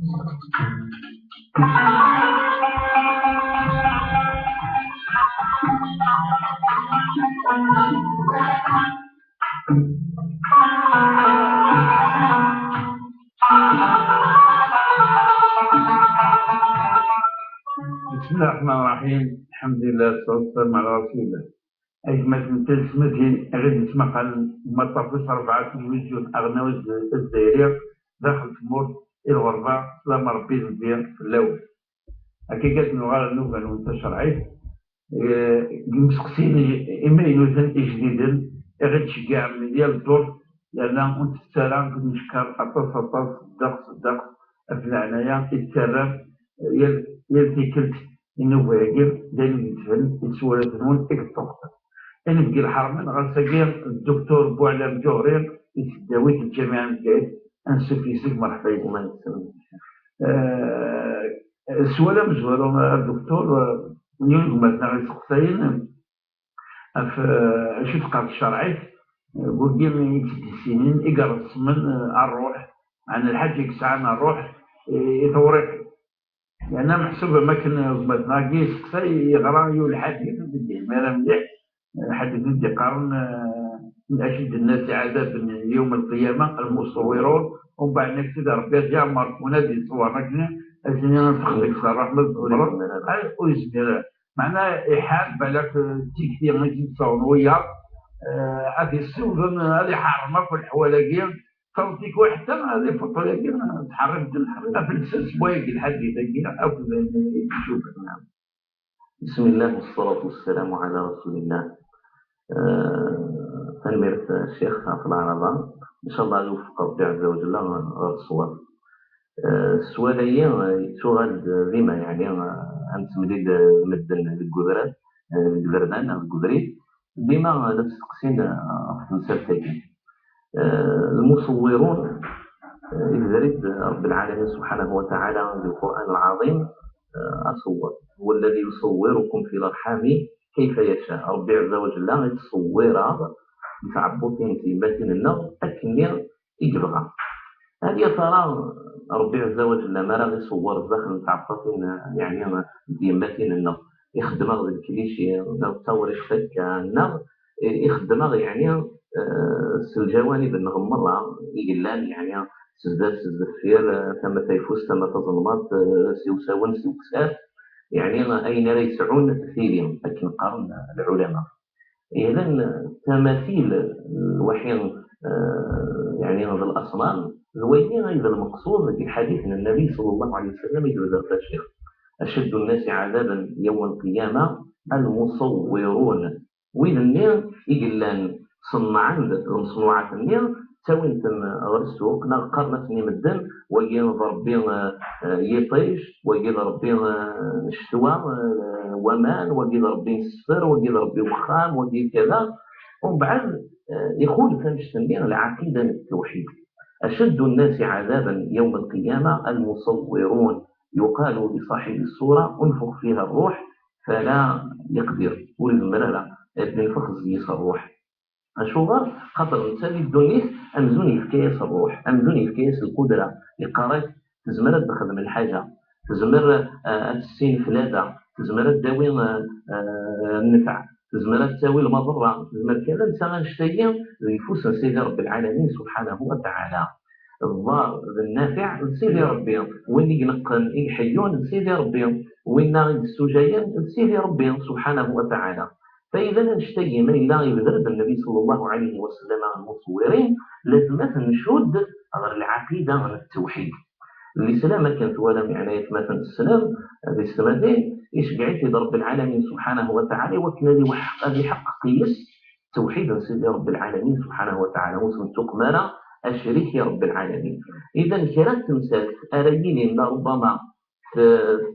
بسم الله الرحمن الرحيم. الحمد لله والصلاة والسلام على رسول الله. أجمل من تلسمتين غادي تسمع ما طافوش 4 تلفزيون أغنى الجزائرية داخل تموت الغربة سلام ربي البيع في اللوز. هكا قالت نغال نوغا وانتشر عيد مسقسيني إما ينوزن جديدا غادي تشجع من ديال الدور لأن أنت السلام نشكر أطاس صدق في العناية التراب يلتكلت إنه واجب دليل يتفهم يتسوى ذنون إكتوقت. أنا بقي الحرمين غنساقير الدكتور بوعلام جورير يتداوي في الجامعة نتاعي أنسوفيسيك مرحبا الله يسلمك. السؤال مزوالو الدكتور اليوم مثلا غير سقساين في تقرا الشرعي قلت من 6 سنين يقرص من الروح عن الحاج يكسعنا الروح يثورك لأن يعني محسوب ما كان زبطنا كي سقسي يغرا الحديث مالا مليح حديث ندي قارن من أشد الناس عذابا يوم القيامة المصورون ومن بعد نكتب ربي جاء ماركونا دي صورنا أجينا نتخلق صراحة مذكورة ويزمير معناه إحاب بالك تيكتي غادي تصور ويا هذه السوزن هذه حرمة في الحوالاقية صوتيك وحتى هذه فطولة تحرك في السلس بويك الحديث أو شوف. نعم. بسم الله والصلاة والسلام على رسول الله. تنمير الشيخ عبد الله رمضان إن شاء الله يوفق ربي عز وجل غير الصواب. السؤال هي سؤال ديما يعني عن تمديد مدن الجدران الجدردان الجدري ديما تستقسين في المسلسلين المصورون إذا رد رب العالمين سبحانه وتعالى في القرآن العظيم أصور هو الذي يصوركم في الأرحام كيف يشاء. ربي عز وجل يتصور بتعبطين في باطن النار أكنير يجبغى هذه ترى ربي عز وجل ما راه يصور الداخل نتاع باطن يعني ديال باطن النار يخدم هذا الكليشي تصور يشتك النار يخدم يعني الجوانب النغمرة يقلان يعني سزدات سزدفير ثم تيفوس ثم تظلمات سيوساون سيوكسات يعني أين لا يسعون تثيرهم لكن قرن العلماء إذن تماثيل الوحي يعني هذا الأصنام زوينين إذا المقصود في حديث النبي صلى الله عليه وسلم إذا الشيخ أشد الناس عذابا يوم القيامة المصورون وإذا النير يقلان صنعان المصنوعات النير تاوين تم السوق قرنتني مدن ويجي ربي يطيش ويجي ربي نشتوى ومان ويجي ربي نسفر ويجي ربي وخام ويجي كذا ومن بعد يقول فنشتمين العقيدة التوحيد. أشد الناس عذابا يوم القيامة المصورون يقال لصاحب الصورة انفخ فيها الروح فلا يقدر والمرأة ينفخ زيس الروح أشوفر خاطر نسالي الدنيس أمزوني في كيس الروح أمزوني في كيس القدرة لقرات تزمر تخدم الحاجة تزمر تسين فلادة تزمر تداوي النفع تزمر تساوي المضرة تزمر كذا نسان نشتاقين يفوس سيدي رب العالمين سبحانه وتعالى الضار النافع سيدي ربي وين ينقن يحيون سيدي ربي وين السجايا سيدي ربي سبحانه وتعالى. فإذا نشتي من الله يبذل النبي صلى الله عليه وسلم المصورين لازم نشد غير العقيدة عن التوحيد الإسلام كانت ولا معنى مثلا السلام هذه السمادين يشجعت رب العالمين سبحانه وتعالى وكان هذه حق قيس توحيدا سيدي رب العالمين سبحانه وتعالى واسم تقمر الشريك يا رب العالمين. إذا كانت تمثال أريين ربما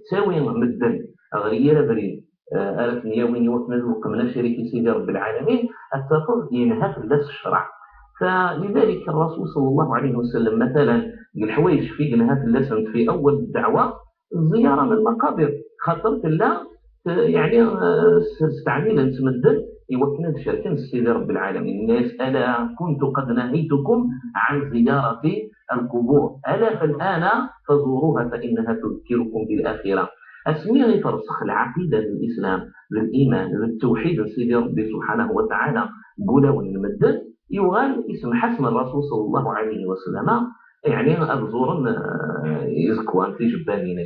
تساوي مدن غير بريد ألف نيوين وثنذوق من شريك سيدي رب العالمين التفضل ينهى في الناس الشرع. فلذلك الرسول صلى الله عليه وسلم مثلا الحوايج في نهى في الناس في أول الدعوة الزيارة من المقابر خاطرت الله يعني استعمل نتمدن يوكلنا شركا سيدي رب العالمين الناس ألا كنت قد نهيتكم عن زيارة القبور، ألا فالآن فزوروها فإنها تذكركم بالآخرة. أسمي ترسخ العقيدة للإسلام، للإيمان، للتوحيد سيدي ربي سبحانه وتعالى قولوا المدن يغال اسم حسن الرسول صلى الله عليه وسلم، يعني أبزور يزكوان في جبانين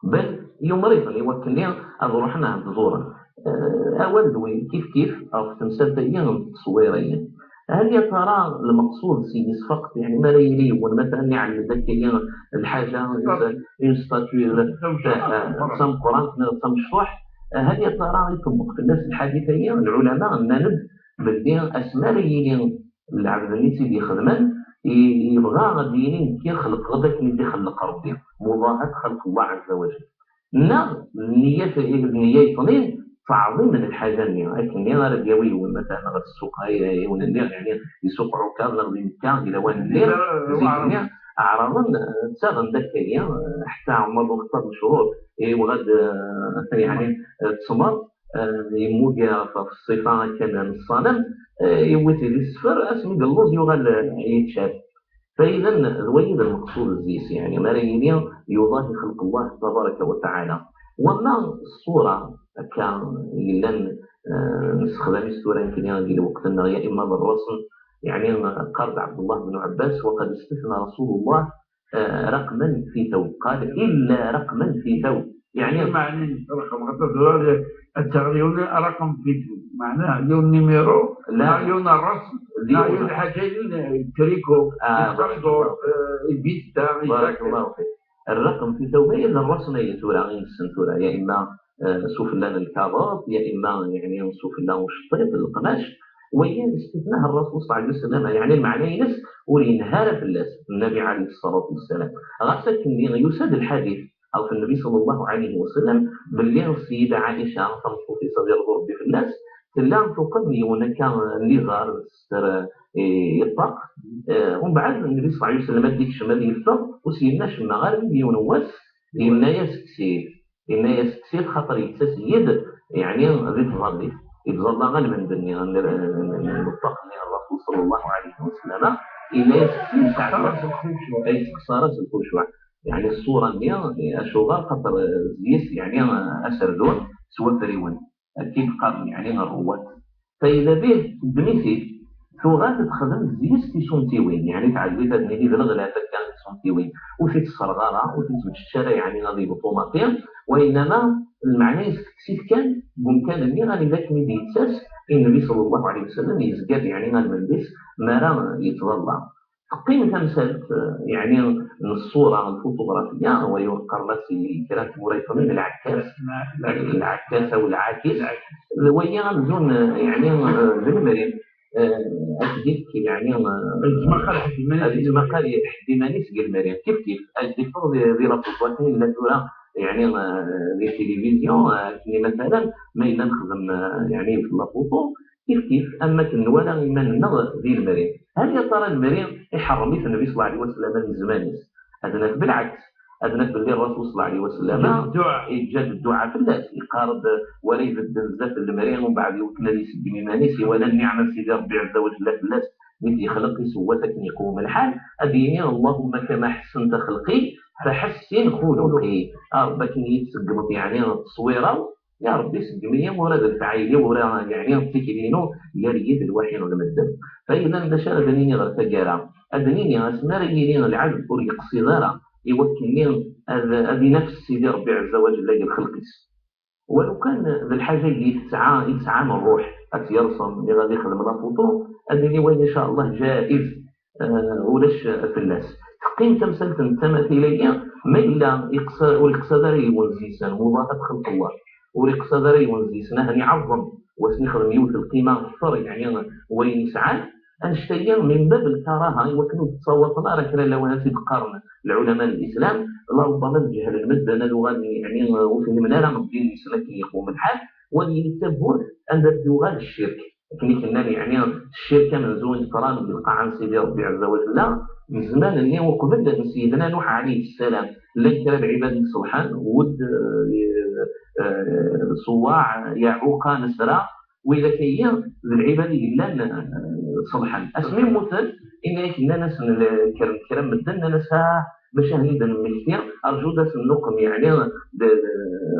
بل يمرض يوكلني أروحنا بزورا أول دوي كيف أو تمثال تصويريا. هل يا ترى المقصود سيدي فقط يعني ما لا يلي مثلا يعني ذكي الحاجة يستاتيو تم قرآن تم شرح. هل يا ترى يطبق في الناس الحديثية العلماء الناند بالدين أسماء يلي العبد اللي سيدي خدمان يبغى غادي يخلق غدا كي يخلق ربي مضاهاة خلق الله عز وجل. نعم النية يطنين تعظيم من الحاجة اللي لكن أنا ربيوي والمثلا غير السوق هاي ونلير يعني يسوق عكاظ نغذي مكان إلى وين الليل زيدني أعراضا تساغن ذكية حتى عمر اختار شهور وغد يعني تسمر يموت في الصفة كان الصنم يوتي السفر اسمي قلوز يغل يتشاف. فإذا الويد المقصود الزيس يعني ما رأيني يضاهي خلق الله تبارك وتعالى. وما الصورة كان لن نستخدم السورة يمكن يجي وقتنا يا إما بالرسم يعني قرض عبد الله بن عباس وقد استثنى رسول الله رقما في ثوب، قال إلا رقما في ثوب يعني معنى رقم خاطر التغيير رقم في ثوب معناه يون نيميرو لا يون الرسم لا يون حاجين التريكو القرض البيت تاع بارك الله فيك. الرقم في ثوب إلا الرسم يسورة غير السنتورة يا إما سفلان الكباب يا إما يعني سفلان الشطيط القماش وين استثناها الرسول صلى الله عليه وسلم يعني المعنى ينس ولينهار في الناس النبي عليه الصلاة والسلام غسل كني يسد الحديث أو في النبي صلى الله عليه وسلم باللي السيدة عائشة تنصو في صدر غرب في الناس تلام تقني ونكان اللي غار يطاق ومن بعد النبي صلى الله عليه وسلم ديك شمال يفطر وسيدنا شما غار يونوس إن يسكسير خاطر يتسيد يعني ذي تظلي يتظلى غالبا بالني المطلق الرسول صلى الله عليه وسلم إلا يسكسير أي سكسارة الخشوع يعني الصورة اللي أشوغال خاطر زيس يعني أسردون سوى فريون كيف قام يعني الرواد. فإذا به دميسي ثوغات تخدم زيس في سنتيوين يعني تعزيت هذه الغلات كانت سنتيوين وفي الصرغارة وفي الشارع يعني غادي بطوماطين وإنما المعنى يسكسيف كان بمكان اللي غادي ذاك ميدي يتساس النبي صلى الله عليه وسلم يزقاد يعني الملبس ما راه يتظلى. قيمة مثلت يعني الصورة الفوتوغرافية ويوقر نفسي كانت مريفة من العكاس أو العاكس ويا بدون يعني بالمريم أجدك يعني المقال احتمالي سجل مريم كيف أجدك ذي رفضواتي إلا ترى يعني ذي تلفزيون مثلا ما إلا نخدم يعني في الفوتو كيف أما كنولا إما نغ ذي المريم. هل يا ترى المريم يحرمي في النبي صلى الله عليه وسلم من زمان هذا بالعكس هذا باللي الرسول صلى الله عليه وسلم يجد الدعاء في الناس يقارب ولا يبدل بزاف المريم ومن بعد يوكل لي سيدي مانيسي ولا النعمة سيدي ربي عز وجل في الناس مثل خلقي سوتك يقوم الحال أديني اللهم كما حسنت خلقي فحسن خلقي ربك يتسقمط يعني التصويره يا ربي سجمية ورد الفعيلي ورا يعني تكلينو يريد الوحي ولا الدم. فإذا بشر أدنيني غير تجارة أدنيني أسمار يلين العبد أو يقصدارا يوكلين أبي نفس سيدي ربي عز وجل لقى الخلقس ولو كان بالحاجة اللي يتسعى من الروح أتيرسم اللي غادي يخدم الفوتو أدني وين إن شاء الله جائز ولاش في الناس تقيم تمثلت التماثيلية ما إلا والإقصداري والزيسان مضاهاة خلق الله وريقصدري ونزيسنا هني عظم وسنخدم يوث القيمة أكثر يعني وين يسعى أنشتيا من باب الكراهة وكانوا تصوتنا راه كان لو في قرن العلماء الإسلام ربما الجهل المدة لغة يعني وفهمنا لها من الدين الإسلامي يقوم الحال وليتبه أن لغة الشرك كنا يعني الشرك من زون كرام يلقى عن سيدي ربي عز وجل من زمان اللي وقبل سيدنا نوح عليه السلام لن كان العباد سبحان ود صواع يعوق نسرا وإذا كاين العباد إلا صلحا اسمي مثل إن كنا ناس كلام مدن ناس باش هنيدا المثير أرجو داس النقم يعني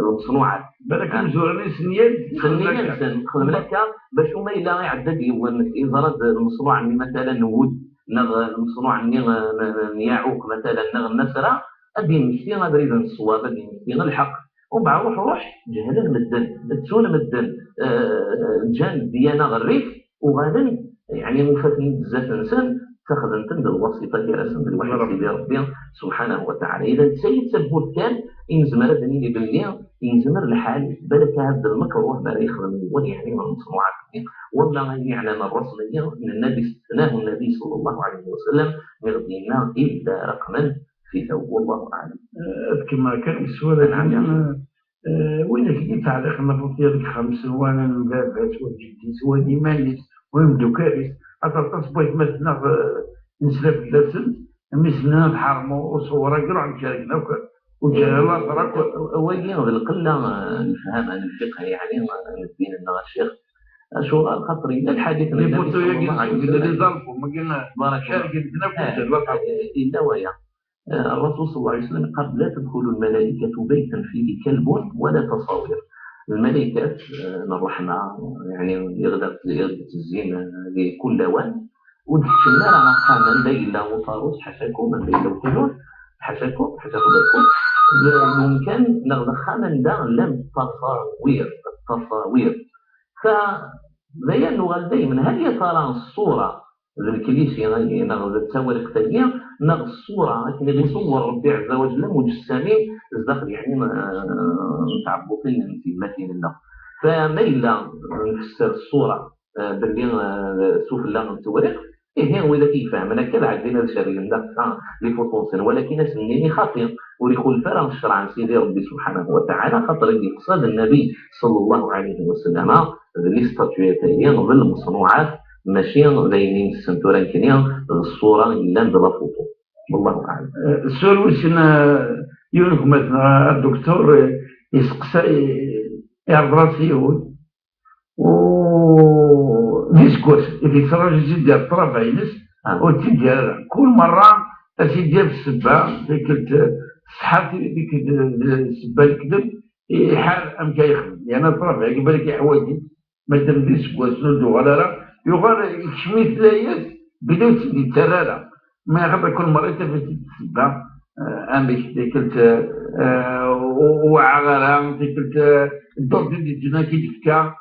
المصنوعات بالك مزورني سنيات خدم لك باش هما إلا يعدد إزارات المصنوع اللي مثلا نود المصنوع اللي يعوق مثلا النسرة أدي مثير ما بريد الصواب أدي مثير الحق ومن بعد روح جهل المدن تسول مدن جان ديانا غريف وغادن يعني مفاتنين بزاف انسان تاخذ انت الوسيطه كرسم بالواحد سيدي ربي سبحانه وتعالى اذا سيد سبوت كان ينزمر دنيا بالليل ينزمر الحال بالك هذا المكروه ما يخدم يعني من المصنوعات والله يعلم الرسميه ان النبي استثناه النبي صلى الله عليه وسلم من ديننا الا رقما في ثوب والله اعلم. كما كان السؤال نعم وين كنت تعليق المفروض ديالك خمس وانا مدافعات وجدي سواني ماليس ويمدو كارث أتصبح مثلا نسلف اللسن مثلنا نحرمو وصورة قرع نشاركنا وجهلا تراك وين بالقلة الفهم عن الفقه يعني الدين الشيخ شو الخطر إلا الحديث اللي بوتو يقول اللي ظلفوا ما قلنا بارك شارك إلا ويا الرسول صلى الله عليه وسلم قال لا تدخل الملائكة بيتا فيه كلب ولا تصاوير. الملائكة من الرحمة يعني يغدر الزينة لكل لون ودخلنا على خامن ليلة وطاروس حشاكم من ليلة وكنون حشاكم ممكن نغدر خامن دا لم تصاوير فذي اللغة دايما هل يترى الصورة الكليسي نغز تصور كتابية نغز الصورة لكن اللي يصور ربي عز وجل مجسمين الداخل يعني متعبطين في مثل الله فما إلا نفسر الصورة باللي سوف الله نتورق إيه هو إذا كيف فهمنا كذا عندنا الشرير ده لفطوس ولكن سنيني خاطئ ولكل فرع الشرع سيدي ربي سبحانه وتعالى خاطر يقصد النبي صلى الله عليه وسلم الاستاتيوتين بالمصنوعات ماشي زي السنتورين كنيا الصورة إلا بلا فوتو والله أعلم. السؤال وشنا يقولك مثلا الدكتور يسقسى يعرض راسي و ديسكورس اللي صراحة جدي الطرف عينس وتدير كل مرة تدير في السبة ديك الصحة ديك السبة الكذب يحال أم كيخدم يعني الطرف عينس بالك يحواجي مادام ديسكورس نودو غلارة يغار يكشمي ثلايات بدون سيدي الترارة ما يغطى كل مرة تفتي السبة أمش ديكلت وعغرام ديكلت الضغط دي جنا كي تفكا